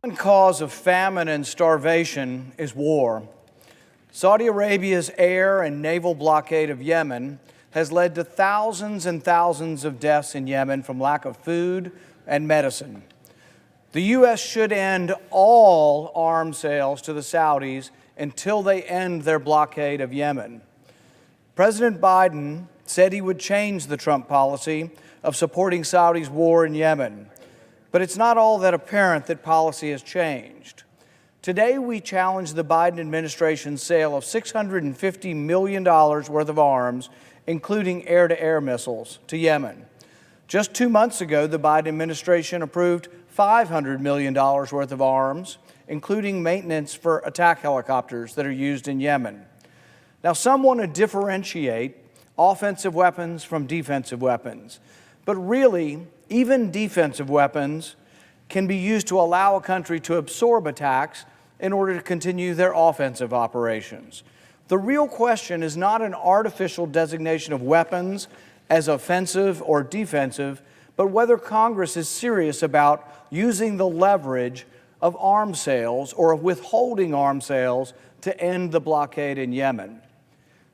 One cause of famine and starvation is war. Saudi Arabia's air and naval blockade of Yemen has led to thousands and thousands of deaths in Yemen from lack of food and medicine. The U.S. should end all arms sales to the Saudis until they end their blockade of Yemen. President Biden said he would change the Trump policy of supporting Saudi's war in Yemen, but it's not all that apparent that policy has changed. Today, we challenge the Biden administration's sale of $650 million worth of arms, including air-to-air missiles, to Yemen. Just 2 months ago, the Biden administration approved $500 million worth of arms, including maintenance for attack helicopters that are used in Yemen. Now, some want to differentiate offensive weapons from defensive weapons, but really, even defensive weapons can be used to allow a country to absorb attacks in order to continue their offensive operations. The real question is not an artificial designation of weapons as offensive or defensive, but whether Congress is serious about using the leverage of arms sales or of withholding arms sales to end the blockade in Yemen.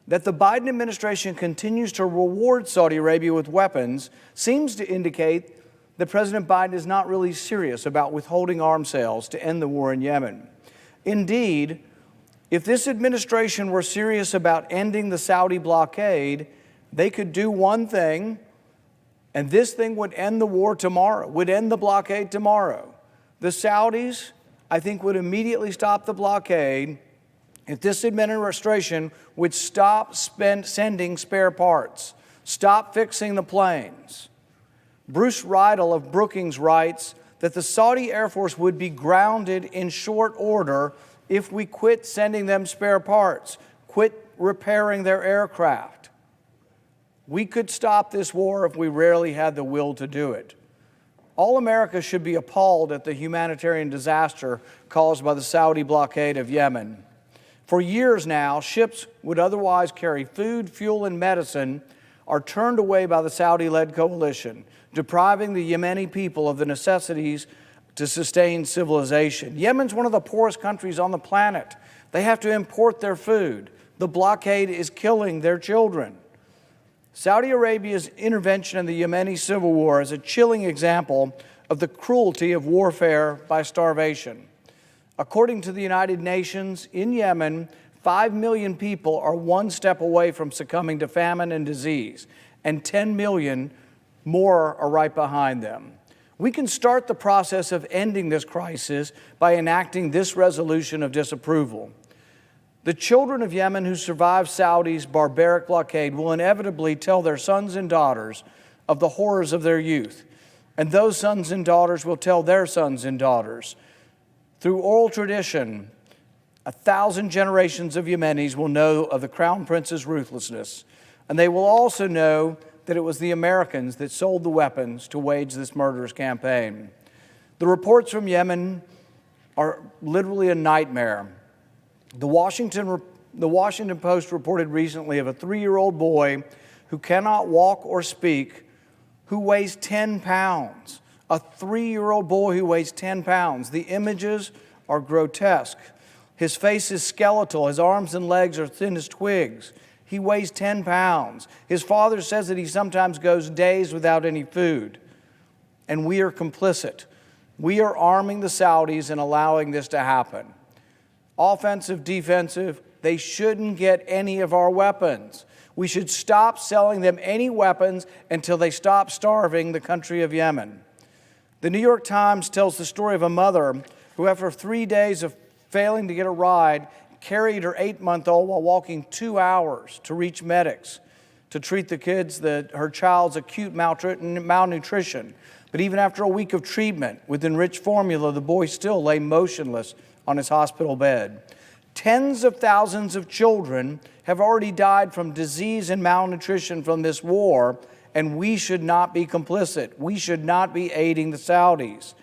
That the Biden administration continues to reward Saudi Arabia with weapons seems to indicate that President Biden is not really serious about withholding arms sales to end the war in Yemen. Indeed, if this administration were serious about ending the Saudi blockade, they could do one thing, and this thing would end the war tomorrow, would end the blockade tomorrow. The Saudis, I think, would immediately stop the blockade if this administration would stop sending spare parts, stop fixing the planes. Bruce Riedel of Brookings writes that the Saudi Air Force would be grounded in short order if we quit sending them spare parts, quit repairing their aircraft. We could stop this war if we rarely had the will to do it. All America should be appalled at the humanitarian disaster caused by the Saudi blockade of Yemen. For years now, ships would otherwise carry food, fuel, and medicine are turned away by the Saudi-led coalition, depriving the Yemeni people of the necessities to sustain civilization. Yemen's one of the poorest countries on the planet. They have to import their food. The blockade is killing their children. Saudi Arabia's intervention in the Yemeni civil war is a chilling example of the cruelty of warfare by starvation. According to the United Nations, in Yemen, 5 million people are one step away from succumbing to famine and disease, and 10 million more are right behind them. We can start the process of ending this crisis by enacting this resolution of disapproval. The children of Yemen who survived Saudi's barbaric blockade will inevitably tell their sons and daughters of the horrors of their youth, and those sons and daughters will tell their sons and daughters. Through oral tradition, 1,000 generations of Yemenis will know of the Crown Prince's ruthlessness, and they will also know that it was the Americans that sold the weapons to wage this murderous campaign. The reports from Yemen are literally a nightmare. The Washington Post reported recently of a 3-year-old boy who cannot walk or speak, who weighs 10 pounds. A 3-year-old boy who weighs 10 pounds. The images are grotesque. His face is skeletal. His arms and legs are thin as twigs. He weighs 10 pounds. His father says that he sometimes goes days without any food. And we are complicit. We are arming the Saudis and allowing this to happen. Offensive, defensive, they shouldn't get any of our weapons. We should stop selling them any weapons until they stop starving the country of Yemen. The New York Times tells the story of a mother who, after 3 days of failing to get a ride, carried her 8-month-old while walking 2 hours to reach medics to treat her child's acute malnutrition. But even after a week of treatment with enriched formula, the boy still lay motionless on his hospital bed. Tens of thousands of children have already died from disease and malnutrition from this war, and we should not be complicit. We should not be aiding the Saudis.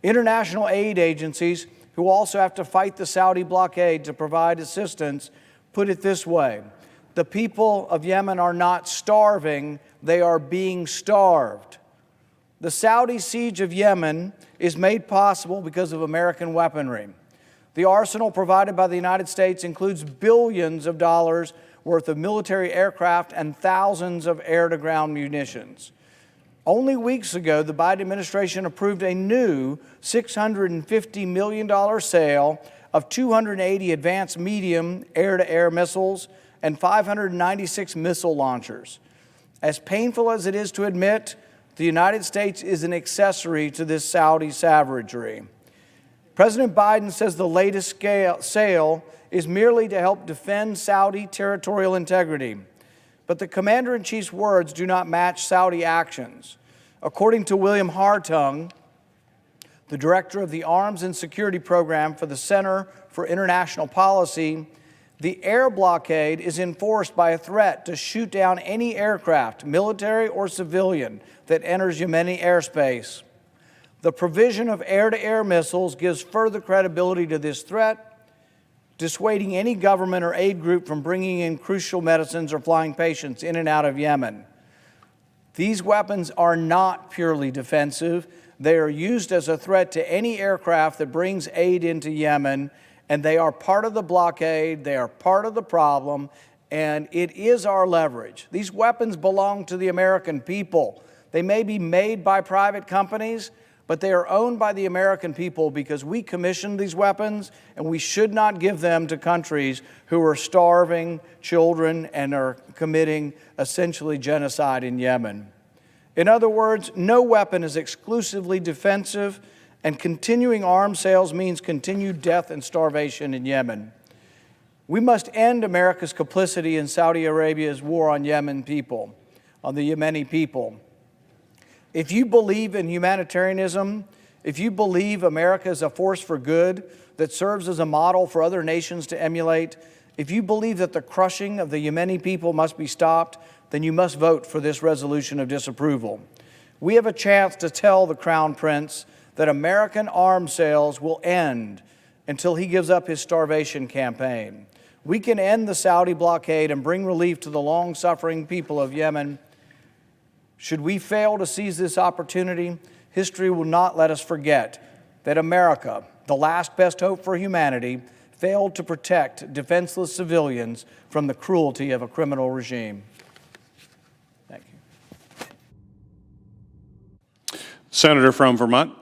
International aid agencies, who also have to fight the Saudi blockade to provide assistance, put it this way: the people of Yemen are not starving, they are being starved. The Saudi siege of Yemen is made possible because of American weaponry. The arsenal provided by the United States includes billions of dollars worth of military aircraft and thousands of air-to-ground munitions. Only weeks ago, the Biden administration approved a new $650 million sale of 280 advanced medium air-to-air missiles and 596 missile launchers. As painful as it is to admit, the United States is an accessory to this Saudi savagery. President Biden says the latest sale is merely to help defend Saudi territorial integrity. But the commander-in-chief's words do not match Saudi actions. According to William Hartung, the director of the Arms and Security Program for the Center for International Policy, the air blockade is enforced by a threat to shoot down any aircraft, military or civilian, that enters Yemeni airspace. The provision of air-to-air missiles gives further credibility to this threat, dissuading any government or aid group from bringing in crucial medicines or flying patients in and out of Yemen. These weapons are not purely defensive. They are used as a threat to any aircraft that brings aid into Yemen, and they are part of the blockade, they are part of the problem, and it is our leverage. These weapons belong to the American people. They may be made by private companies, but they are owned by the American people because we commissioned these weapons, and we should not give them to countries who are starving children and are committing essentially genocide in Yemen. In other words, no weapon is exclusively defensive, and continuing arms sales means continued death and starvation in Yemen. We must end America's complicity in Saudi Arabia's war on Yemen people, on the Yemeni people. If you believe in humanitarianism, if you believe America is a force for good that serves as a model for other nations to emulate, if you believe that the crushing of the Yemeni people must be stopped, then you must vote for this resolution of disapproval. We have a chance to tell the Crown Prince that American arms sales will end until he gives up his starvation campaign. We can end the Saudi blockade and bring relief to the long-suffering people of Yemen. Should we fail to seize this opportunity, history will not let us forget that America, the last best hope for humanity, failed to protect defenseless civilians from the cruelty of a criminal regime. Thank you. Senator from Vermont.